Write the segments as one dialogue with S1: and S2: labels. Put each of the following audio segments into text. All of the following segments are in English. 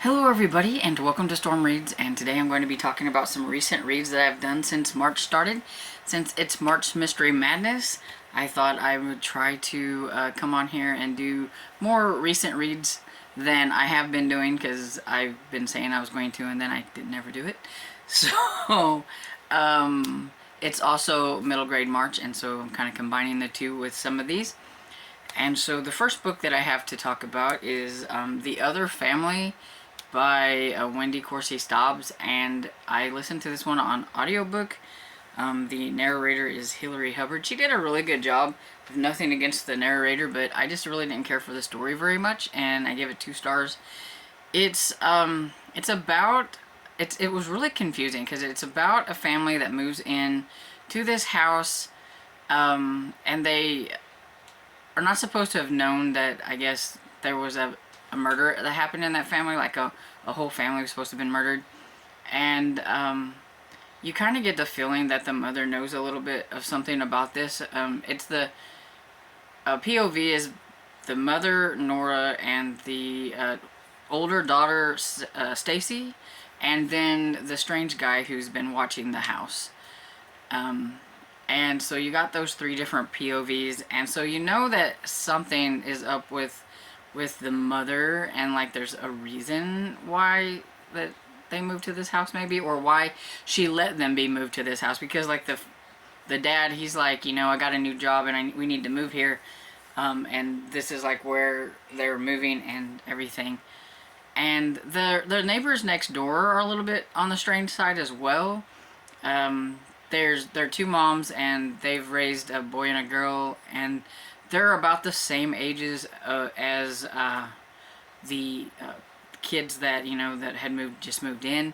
S1: Hello everybody and welcome to Storm Reads, and today I'm going to be talking about some recent reads that I've done since March started. Since it's March Mystery Madness, I thought I would try to come on here and do more recent reads than I have been doing, because I've been saying I was going to and then I did never do it. So it's also middle grade March, and so I'm kind of combining the two with some of these. And so the first book that I have to talk about is The Other Family by Wendy Corsi Stobbs, and I listened to this one on audiobook. The narrator is Hillary Hubbard. She did a really good job. Nothing against the narrator, but I just really didn't care for the story very much, and I gave it 2 stars. It was really confusing because it's about a family that moves in to this house, and they are not supposed to have known that, I guess, there was a murder that happened in that family. Like a whole family was supposed to have been murdered. And you kind of get the feeling that the mother knows a little bit of something about this. It's the POV is the mother, Nora, and the older daughter, Stacy, and then the strange guy who's been watching the house. And so you got those 3 different POVs, and so you know that something is up with the mother, and like there's a reason why that they moved to this house, maybe, or why she let them be moved to this house, because like the dad, he's like, you know, I got a new job and we need to move here, and this is like where they're moving and everything. And the neighbors next door are a little bit on the strange side as well. There are 2 moms, and they've raised a boy and a girl, and they're about the same ages as the kids that, you know, that had just moved in.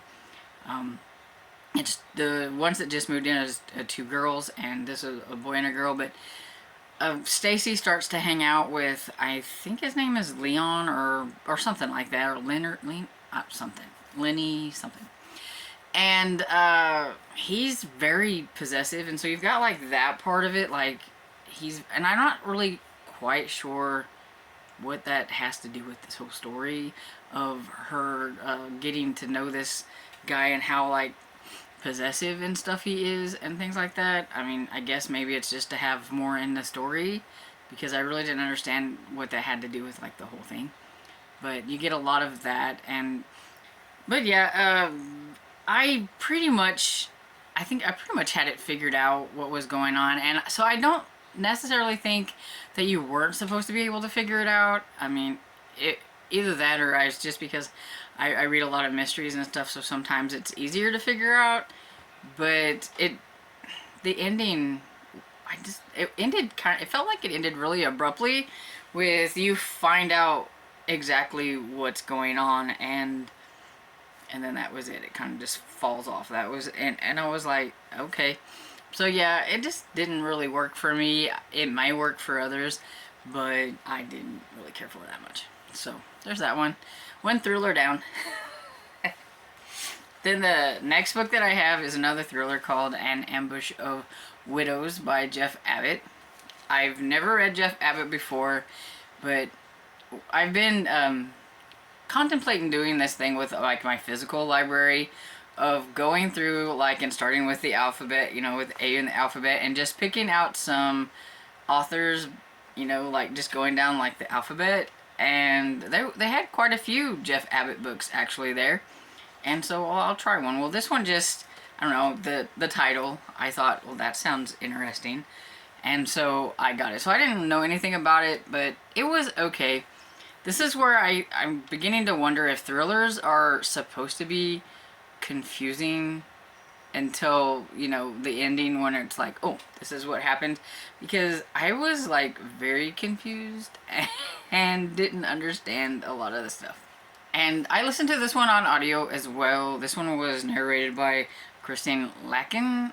S1: It's the ones that just moved in is 2 girls, and this is a boy and a girl. But Stacy starts to hang out with, I think his name is Leon or something like that, or Leonard, something, Lenny something. And he's very possessive, and so you've got like that part of it, like and I'm not really quite sure what that has to do with this whole story of her getting to know this guy and how like possessive and stuff he is and things like that. I mean, I guess maybe it's just to have more in the story, because I really didn't understand what that had to do with like the whole thing. But you get a lot of that, but yeah, I pretty much had it figured out what was going on, and so I don't necessarily think that you weren't supposed to be able to figure it out. I mean, either that, or it's just because I read a lot of mysteries and stuff, so sometimes it's easier to figure out. But the ending, it felt like it ended really abruptly, with you find out exactly what's going on, and then that was it. It kind of just falls off. That was, and I was like, okay. So yeah, it just didn't really work for me. It might work for others, but I didn't really care for it that much. So there's that one. One thriller down. Then the next book that I have is another thriller called An Ambush of Widows by Jeff Abbott. I've never read Jeff Abbott before, but I've been contemplating doing this thing with like my physical library, of going through like and starting with the alphabet, you know, with A in the alphabet, and just picking out some authors, you know, like just going down like the alphabet. And they had quite a few Jeff Abbott books actually there, and so I'll try one. Well, this one just, I don't know, the title, I thought, well, that sounds interesting, and so I got it. So I didn't know anything about it, but it was okay. This is where I'm beginning to wonder if thrillers are supposed to be confusing until, you know, the ending, when it's like, oh, this is what happened. Because I was like very confused and didn't understand a lot of the stuff. And I listened to this one on audio as well. This one was narrated by Christine Lakin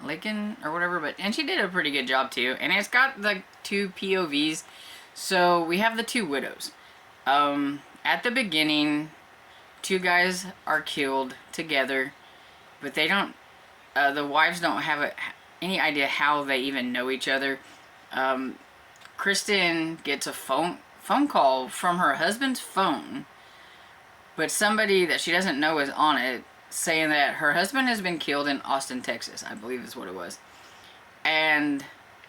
S1: or whatever, and she did a pretty good job too. And it's got the 2 POVs. So we have the 2 widows. At the beginning, 2 guys are killed together, but they don't, the wives don't have any idea how they even know each other. Kristen gets a phone call from her husband's phone but somebody that she doesn't know is on it, saying that her husband has been killed in Austin, Texas, I believe is what it was. And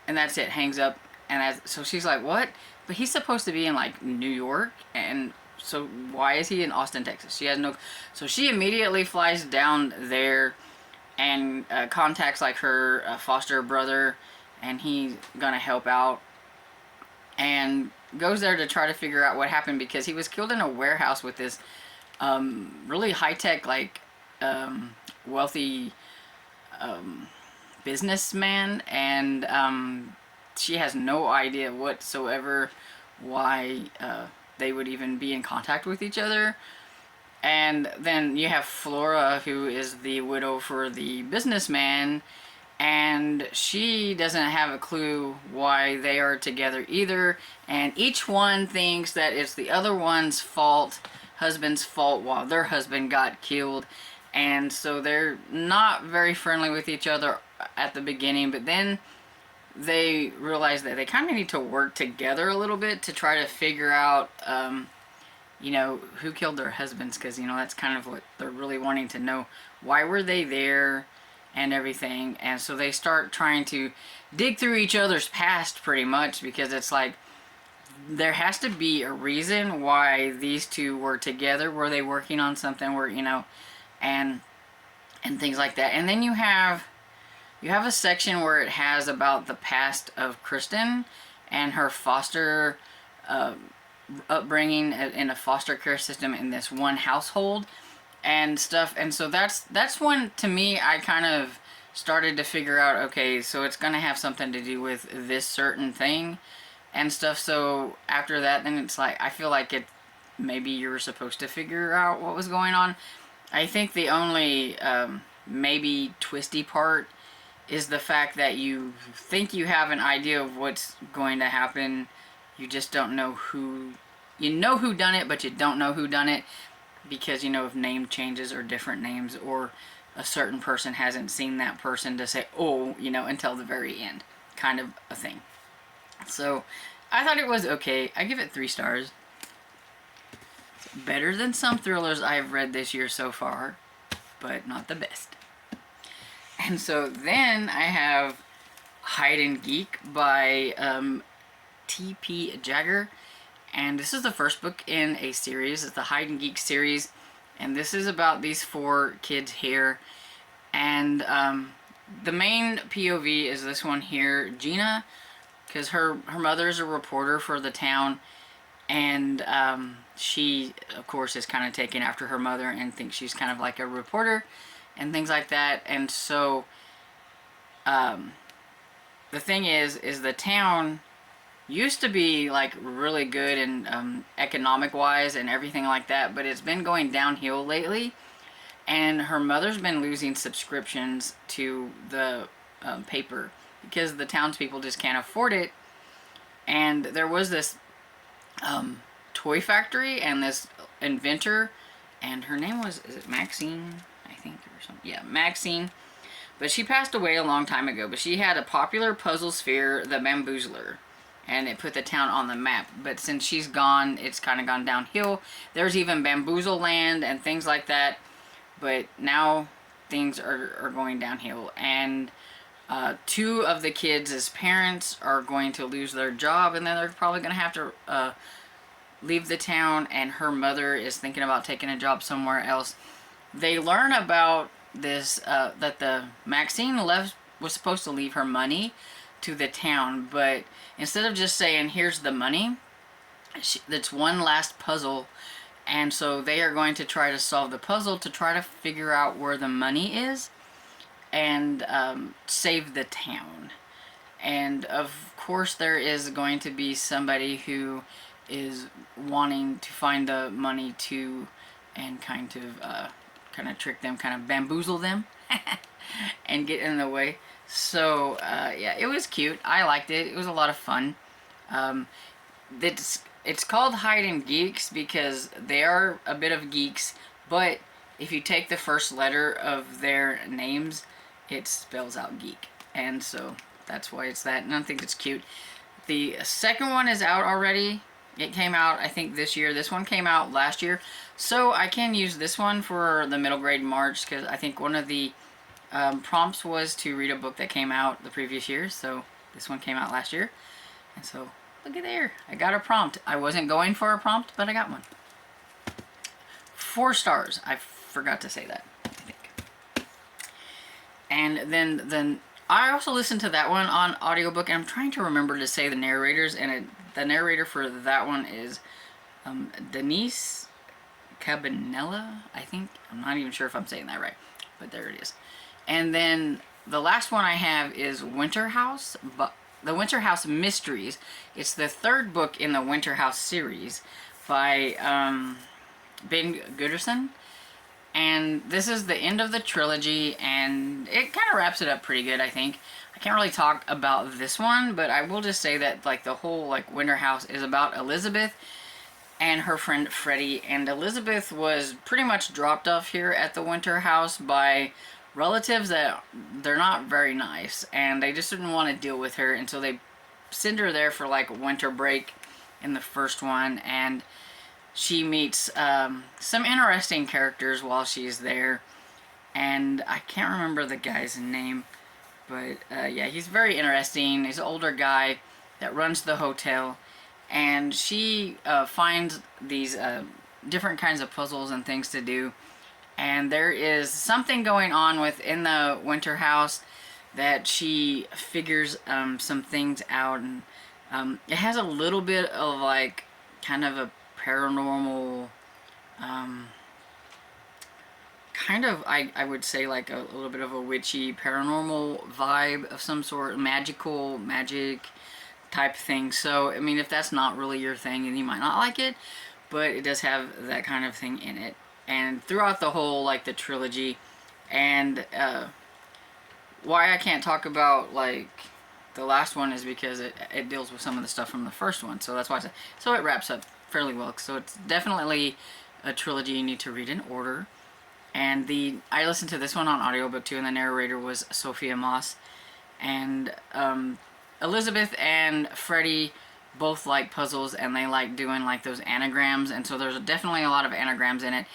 S1: that's it, hangs up. And so she's like, what? But he's supposed to be in like New York, and so why is he in Austin, Texas? She has no. So she immediately flies down there and contacts like her foster brother, and he's gonna help out, and goes there to try to figure out what happened, because he was killed in a warehouse with this really high-tech, like wealthy businessman, and she has no idea whatsoever why they would even be in contact with each other. And then you have Flora, who is the widow for the businessman, and she doesn't have a clue why they are together either, and each one thinks that it's the other one's fault, husband's fault, while their husband got killed. And so they're not very friendly with each other at the beginning, but then they realize that they kind of need to work together a little bit to try to figure out you know, who killed their husbands, because, you know, that's kind of what they're really wanting to know. Why were they there and everything? And so they start trying to dig through each other's past, pretty much, because it's like there has to be a reason why these two were together. Were they working on something? Were, you know, and things like that. And then you have a section where it has about the past of Kristen and her foster upbringing in a foster care system in this one household and stuff. And so that's when, to me, I kind of started to figure out, okay, so it's gonna have something to do with this certain thing and stuff. So after that, then it's like, I feel like maybe you were supposed to figure out what was going on. I think the only maybe twisty part is the fact that you think you have an idea of what's going to happen. You just don't know who. You know who done it, but you don't know who done it, because, you know, if name changes or different names, or a certain person hasn't seen that person to say, oh, you know, until the very end, kind of a thing. So I thought it was okay. I give it 3 stars. It's better than some thrillers I've read this year so far, but not the best. And so then I have Hide and Geek by T.P. Jagger, and this is the first book in a series. It's the Hide and Geek series, and this is about these 4 kids here, and the main POV is this one here, Gina, because her mother is a reporter for the town, and she, of course, is kind of taken after her mother and thinks she's kind of like a reporter and things like that. And so the thing is the town used to be like really good in economic wise and everything like that, but it's been going downhill lately, and her mother's been losing subscriptions to the paper because the townspeople just can't afford it. And there was this toy factory and this inventor, and her name was, is it Maxine, I think, or something? Yeah, Maxine. But she passed away a long time ago. But she had a popular puzzle sphere, the Bamboozler, and it put the town on the map. But since she's gone, it's kind of gone downhill. There's even Bamboozle Land and things like that. But now things are going downhill. And 2 of the kids' parents are going to lose their job, and then they're probably going to have to leave the town, and her mother is thinking about taking a job somewhere else. They learn about this, that the Maxine was supposed to leave her money to the town, but instead of just saying, here's the money, that's one last puzzle, and so they are going to try to solve the puzzle to try to figure out where the money is and save the town. And of course there is going to be somebody who is wanting to find the money too, and kind of trick them, kind of bamboozle them and get in the way. So yeah, it was cute. I liked it. It was a lot of fun. It's called Hide and Geeks because they are a bit of geeks, but if you take the first letter of their names, it spells out geek, and so that's why it's that, and I think it's cute. The second one is out already. It came out, I think, this year. This one came out last year. So I can use this one for the middle grade March, because I think one of the prompts was to read a book that came out the previous year. So this one came out last year. And so, look at there. I got a prompt. I wasn't going for a prompt, but I got one. 4 stars. I forgot to say that, I think. And then I also listened to that one on audiobook, and I'm trying to remember to say the narrators, and the narrator for that one is Denise Cabanella, I think. I'm not even sure if I'm saying that right, but there it is. And then the last one I have is Winter House, the Winter House Mysteries. It's the 3rd book in the Winter House series by Ben Gooderson. And this is the end of the trilogy, and it kind of wraps it up pretty good, I think. I can't really talk about this one, but I will just say that like the whole like Winter House is about Elizabeth and her friend Freddie. And Elizabeth was pretty much dropped off here at the Winter House by relatives that they're not very nice, and they just didn't want to deal with her, and so they send her there for like winter break in the first one, and she meets some interesting characters while she's there, and I can't remember the guy's name, but yeah, he's very interesting. He's an older guy that runs the hotel, and she finds these different kinds of puzzles and things to do, and there is something going on within the Winter House that she figures some things out, and it has a little bit of like kind of a paranormal kind of, I would say like a little bit of a witchy paranormal vibe of some sort, magic type thing. So I mean, if that's not really your thing, then you might not like it, but it does have that kind of thing in it. And throughout the whole like the trilogy, and why I can't talk about like the last one is because it deals with some of the stuff from the first one, so that's why so it wraps up fairly well. So it's definitely a trilogy you need to read in order. And I listened to this one on audiobook too, and the narrator was Sophia Moss. And Elizabeth and Freddie both like puzzles, and they like doing like those anagrams, and so there's definitely a lot of anagrams in it,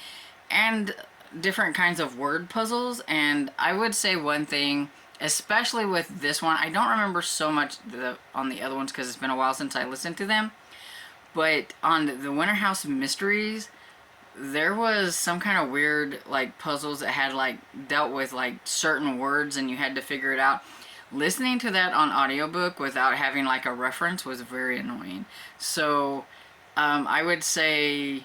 S1: and different kinds of word puzzles. And I would say one thing, especially with this one, I don't remember so much on the other ones because it's been a while since I listened to them, but on the Winter House Mysteries, there was some kind of weird like puzzles that had like dealt with like certain words, and you had to figure it out. Listening to that on audiobook without having like a reference was very annoying. So I would say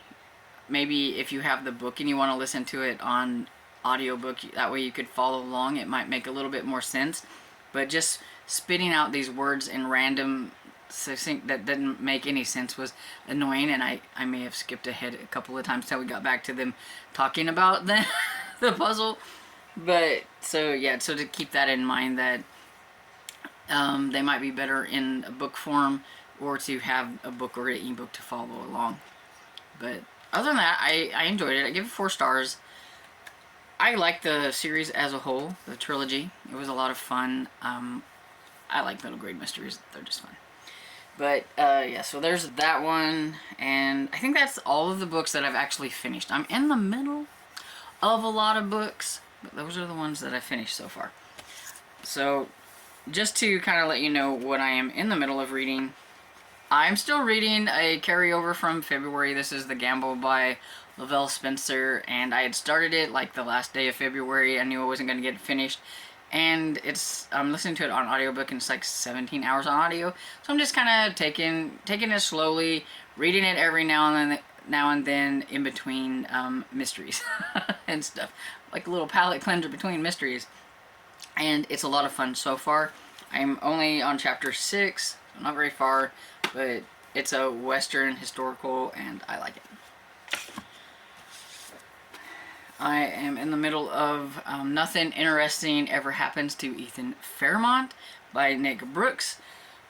S1: maybe if you have the book and you want to listen to it on audiobook, that way you could follow along, it might make a little bit more sense. But just spitting out these words in random succinct that didn't make any sense was annoying, and I may have skipped ahead a couple of times till we got back to them talking about the puzzle. But so yeah, so to keep that in mind, that they might be better in a book form, or to have a book or an ebook to follow along. But other than that, I enjoyed it. I give it 4 stars. I like the series as a whole, the trilogy. It was a lot of fun. I like middle grade mysteries. They're just fun. But yeah, so there's that one, and I think that's all of the books that I've actually finished. I'm in the middle of a lot of books, but those are the ones that I finished so far. So just to kind of let you know what I am in the middle of reading, I'm still reading a carryover from February. This is The Gamble by Lavelle Spencer, and I had started it like the last day of February. I knew I wasn't going to get it finished, and I'm listening to it on audiobook, and it's like 17 hours on audio. So I'm just kind of taking it slowly, reading it every now and then in between mysteries and stuff, like a little palate cleanser between mysteries. And it's a lot of fun so far. I'm only on chapter 6, so not very far, but it's a Western historical, and I like it. I am in the middle of Nothing Interesting Ever Happens to Ethan Fairmont by Nick Brooks.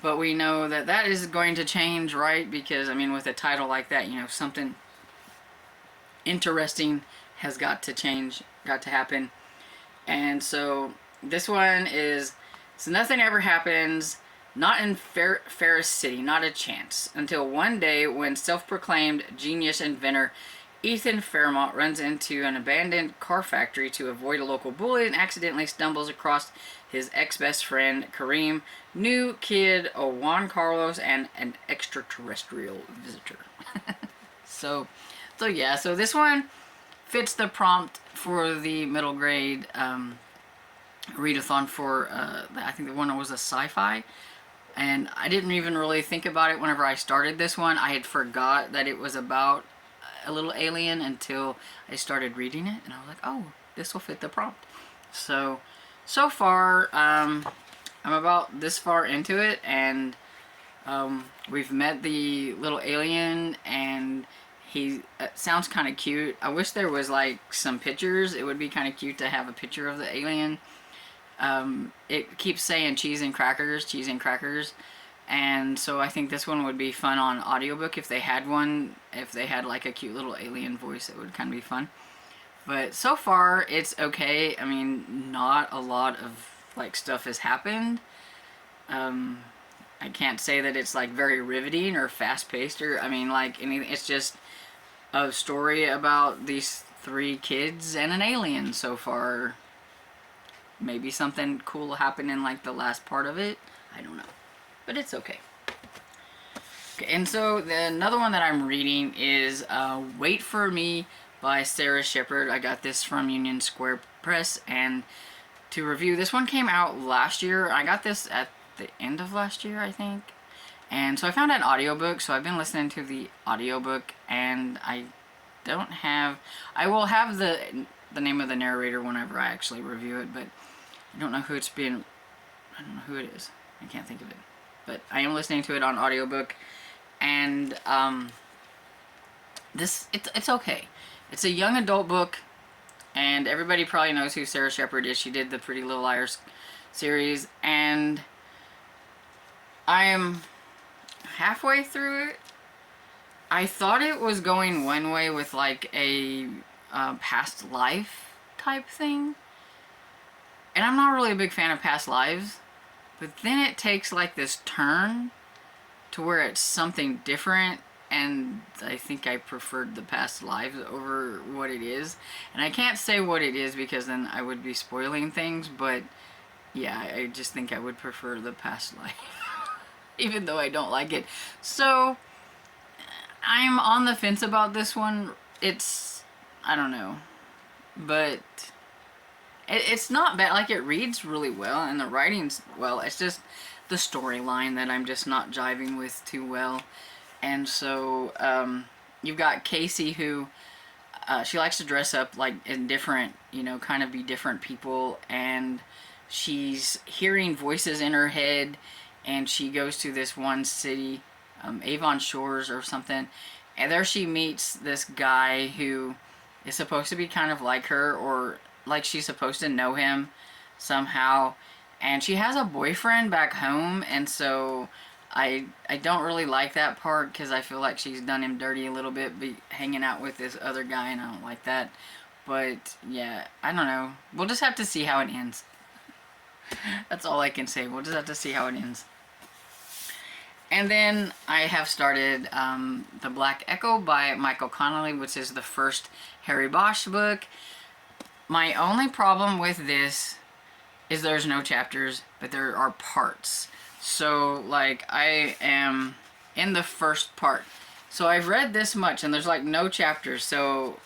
S1: But we know that that is going to change, right? Because, I mean, with a title like that, you know, something interesting has got to change, got to happen. And so this one is, so Nothing Ever Happens Not in Ferris City, not a chance. Until one day when self-proclaimed genius inventor Ethan Fairmont runs into an abandoned car factory to avoid a local bully and accidentally stumbles across his ex-best friend Kareem, new kid Juan Carlos, and an extraterrestrial visitor. so, so this one fits the prompt for the middle grade readathon for, I think the one was a sci-fi. And I didn't even really think about it whenever I started this one. I had forgot that it was about a little alien until I started reading it. And I was like, oh, this will fit the prompt. So far, I'm about this far into it. And we've met the little alien. And he sounds kind of cute. I wish there was like some pictures. It would be kind of cute to have a picture of the alien. It keeps saying cheese and crackers, and so I think this one would be fun on audiobook if they had one. If they had like a cute little alien voice, it would kind of be fun. But so far, it's okay. I mean, not a lot of like stuff has happened. I can't say that it's like very riveting or fast-paced, or I mean like anything. It's just a story about these 3 kids and an alien so far. Maybe something cool will happen in like the last part of it. I don't know. But it's okay. And so another one that I'm reading is Wait for Me by Sarah Shepard. I got this from Union Square Press. And to review, this one came out last year. I got this at the end of last year, I think. And so I found an audiobook. So I've been listening to the audiobook. And I will have the name of the narrator whenever I actually review it. But I don't know who it's been. I don't know who it is. I can't think of it. But I am listening to it on audiobook. And it's okay. It's a young adult book. And everybody probably knows who Sarah Shepard is. She did the Pretty Little Liars series. And I am halfway through it. I thought it was going one way with like a past life type thing. And I'm not really a big fan of past lives, but then it takes like this turn to where it's something different, and I think I preferred the past lives over what it is. And I can't say what it is because then I would be spoiling things, but yeah, I just think I would prefer the past life, even though I don't like it. So I'm on the fence about this one. I don't know, but it's not bad. Like, it reads really well, and the writing's well. It's just the storyline that I'm just not jiving with too well. And so, you've got Casey, who, she likes to dress up, like, in different, kind of be different people, and she's hearing voices in her head, and she goes to this one city, Avon Shores or something, and there she meets this guy who is supposed to be kind of like her, or like she's supposed to know him somehow, and she has a boyfriend back home, and so I don't really like that part because I feel like she's done him dirty a little bit, be hanging out with this other guy, and I don't like that. But yeah, I don't know. We'll just have to see how it ends. That's all I can say. We'll just have to see how it ends. And then I have started The Black Echo by Michael Connelly, which is the first Harry Bosch book. My only problem with this is there's no chapters, but there are parts. So, like, I am in the first part. So I've read this much, and there's, like, no chapters. So,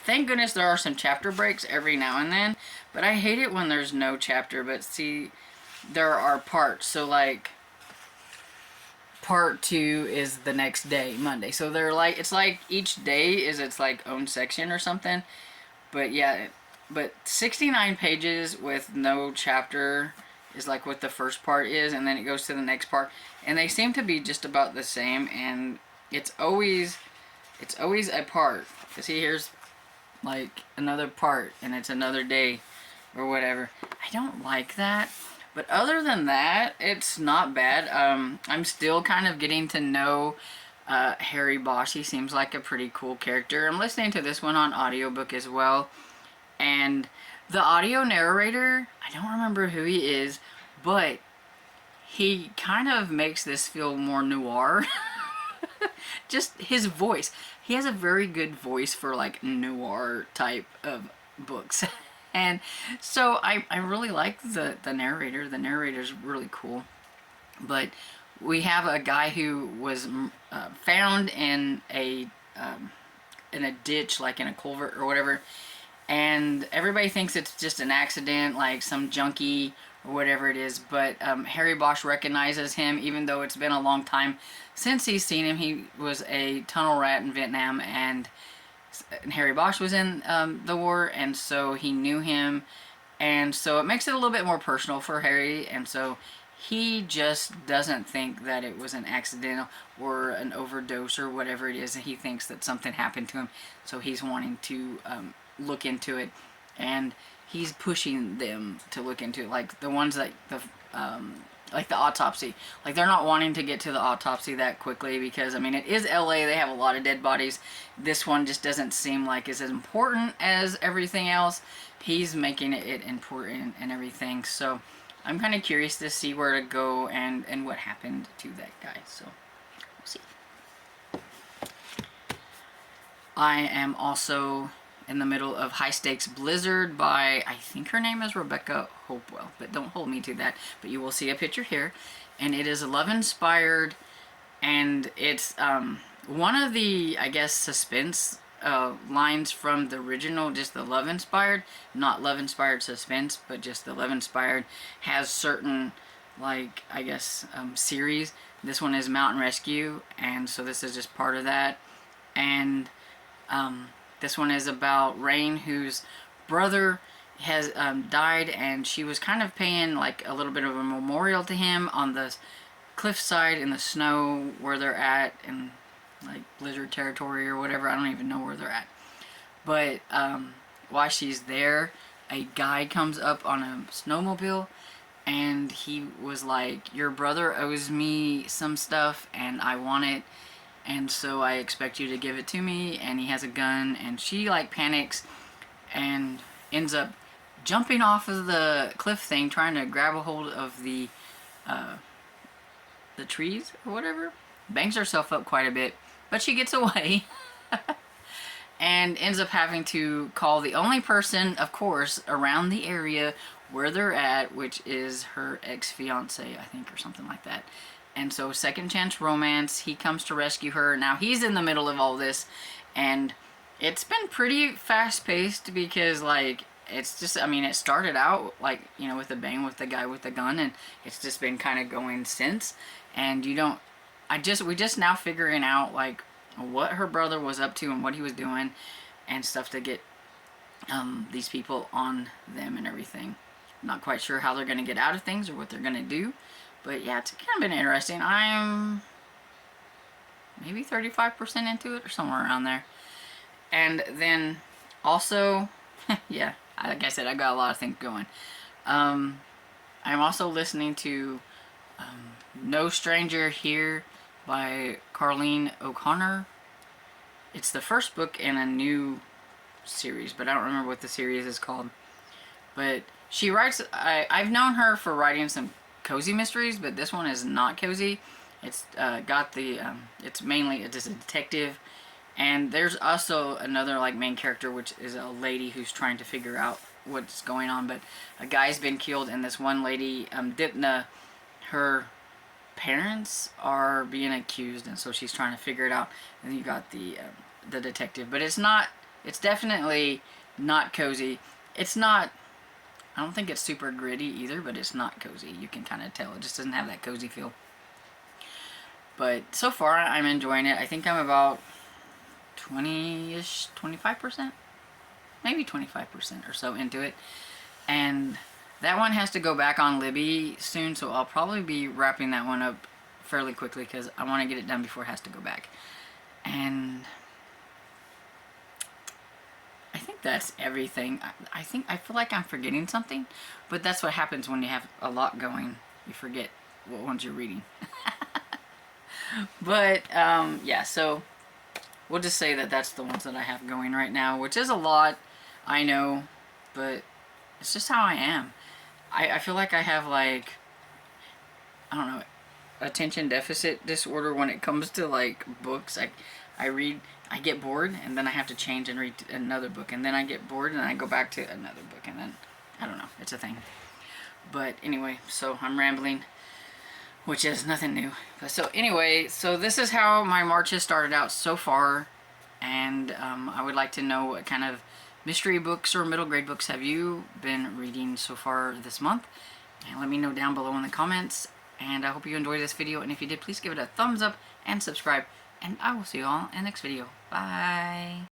S1: thank goodness there are some chapter breaks every now and then. But I hate it when there's no chapter. But see, there are parts. So, like, part 2 is the next day, Monday. So they're like, it's like each day is its, like, own section or something. But yeah, but 69 pages with no chapter is like what the first part is, and then it goes to the next part, and they seem to be just about the same, and it's always a part. See, here's like another part, and it's another day or whatever. I don't like that, but other than that, it's not bad. I'm still kind of getting to know Harry Bosch. He seems like a pretty cool character. I'm listening to this one on audiobook as well, and the audio narrator, I don't remember who he is, but he kind of makes this feel more noir. Just his voice. He has a very good voice for like noir type of books. And so I really like the narrator. The narrator's really cool. But we have a guy who was found in a ditch, like in a culvert or whatever, and everybody thinks it's just an accident, like some junkie or whatever it is. But Harry Bosch recognizes him, even though it's been a long time since he's seen him. He was a tunnel rat in Vietnam, and Harry Bosch was in the war, and so he knew him, and so it makes it a little bit more personal for Harry, and so he just doesn't think that it was an accident or an overdose or whatever it is. He thinks that something happened to him, so he's wanting to look into it, and he's pushing them to look into it, like the ones like the autopsy. Like, they're not wanting to get to the autopsy that quickly because, I mean, it is LA. They have a lot of dead bodies. This one just doesn't seem like it's as important as everything else. He's making it important and everything. So I'm kind of curious to see where to go and what happened to that guy. So we'll see. I am also in the middle of High Stakes Blizzard by, I think her name is Rebecca Hopewell, but don't hold me to that. But you will see a picture here, and it is love-inspired, and it's one of the, I guess, suspense lines from the original, just the love-inspired, not love-inspired suspense, but just the love-inspired, has certain, like, I guess, series. This one is Mountain Rescue, and so this is just part of that. And this one is about Rain, whose brother has died, and she was kind of paying like a little bit of a memorial to him on the cliffside in the snow where they're at in like blizzard territory or whatever. I don't even know where they're at. But while she's there, a guy comes up on a snowmobile, and he was like, your brother owes me some stuff and I want it, and so I expect you to give it to me. And he has a gun, and she like panics and ends up jumping off of the cliff thing, trying to grab a hold of the trees or whatever. Bangs herself up quite a bit, but she gets away. And ends up having to call the only person, of course, around the area where they're at, which is her ex-fiance, I think, or something like that. And so, second chance romance, he comes to rescue her. Now, he's in the middle of all this, and it's been pretty fast-paced because, like, it's just, I mean, it started out, like, you know, with a bang with the guy with the gun, and it's just been kind of going since. And we just now figuring out, like, what her brother was up to and what he was doing and stuff to get these people on them and everything. I'm not quite sure how they're going to get out of things or what they're going to do. But yeah, it's kind of been interesting. I'm maybe 35% into it or somewhere around there. And then also, yeah, like I said, I got a lot of things going. I'm also listening to No Stranger Here by Carleen O'Connor. It's the first book in a new series, but I don't remember what the series is called. But she writes, I've known her for writing some cozy mysteries, but this one is not cozy. It's got the, it's mainly just a detective, and there's also another like main character, which is a lady who's trying to figure out what's going on. But a guy's been killed, and this one lady, Dipna, her parents are being accused, and so she's trying to figure it out. And then you got the detective, but it's definitely not cozy. It's not, I don't think it's super gritty either, but it's not cozy. You can kind of tell. It just doesn't have that cozy feel. But so far, I'm enjoying it. I think I'm about 20-ish, 25%? Maybe 25% or so into it. And that one has to go back on Libby soon, so I'll probably be wrapping that one up fairly quickly because I want to get it done before it has to go back. And I think that's everything. I feel like I'm forgetting something, but that's what happens when you have a lot going. You forget what ones you're reading. But yeah, so we'll just say that that's the ones that I have going right now, which is a lot, I know, but it's just how I am. I feel like I have like I don't know, attention deficit disorder when it comes to like books. I read, I get bored, and then I have to change and read another book, and then I get bored, and I go back to another book, and then I don't know, it's a thing. But anyway, so I'm rambling, which is nothing new. But so anyway, so this is how my March has started out so far, and I would like to know what kind of mystery books or middle grade books have you been reading so far this month, and let me know down below in the comments. And I hope you enjoyed this video, and if you did, please give it a thumbs up and subscribe, and I will see you all in the next video. Bye.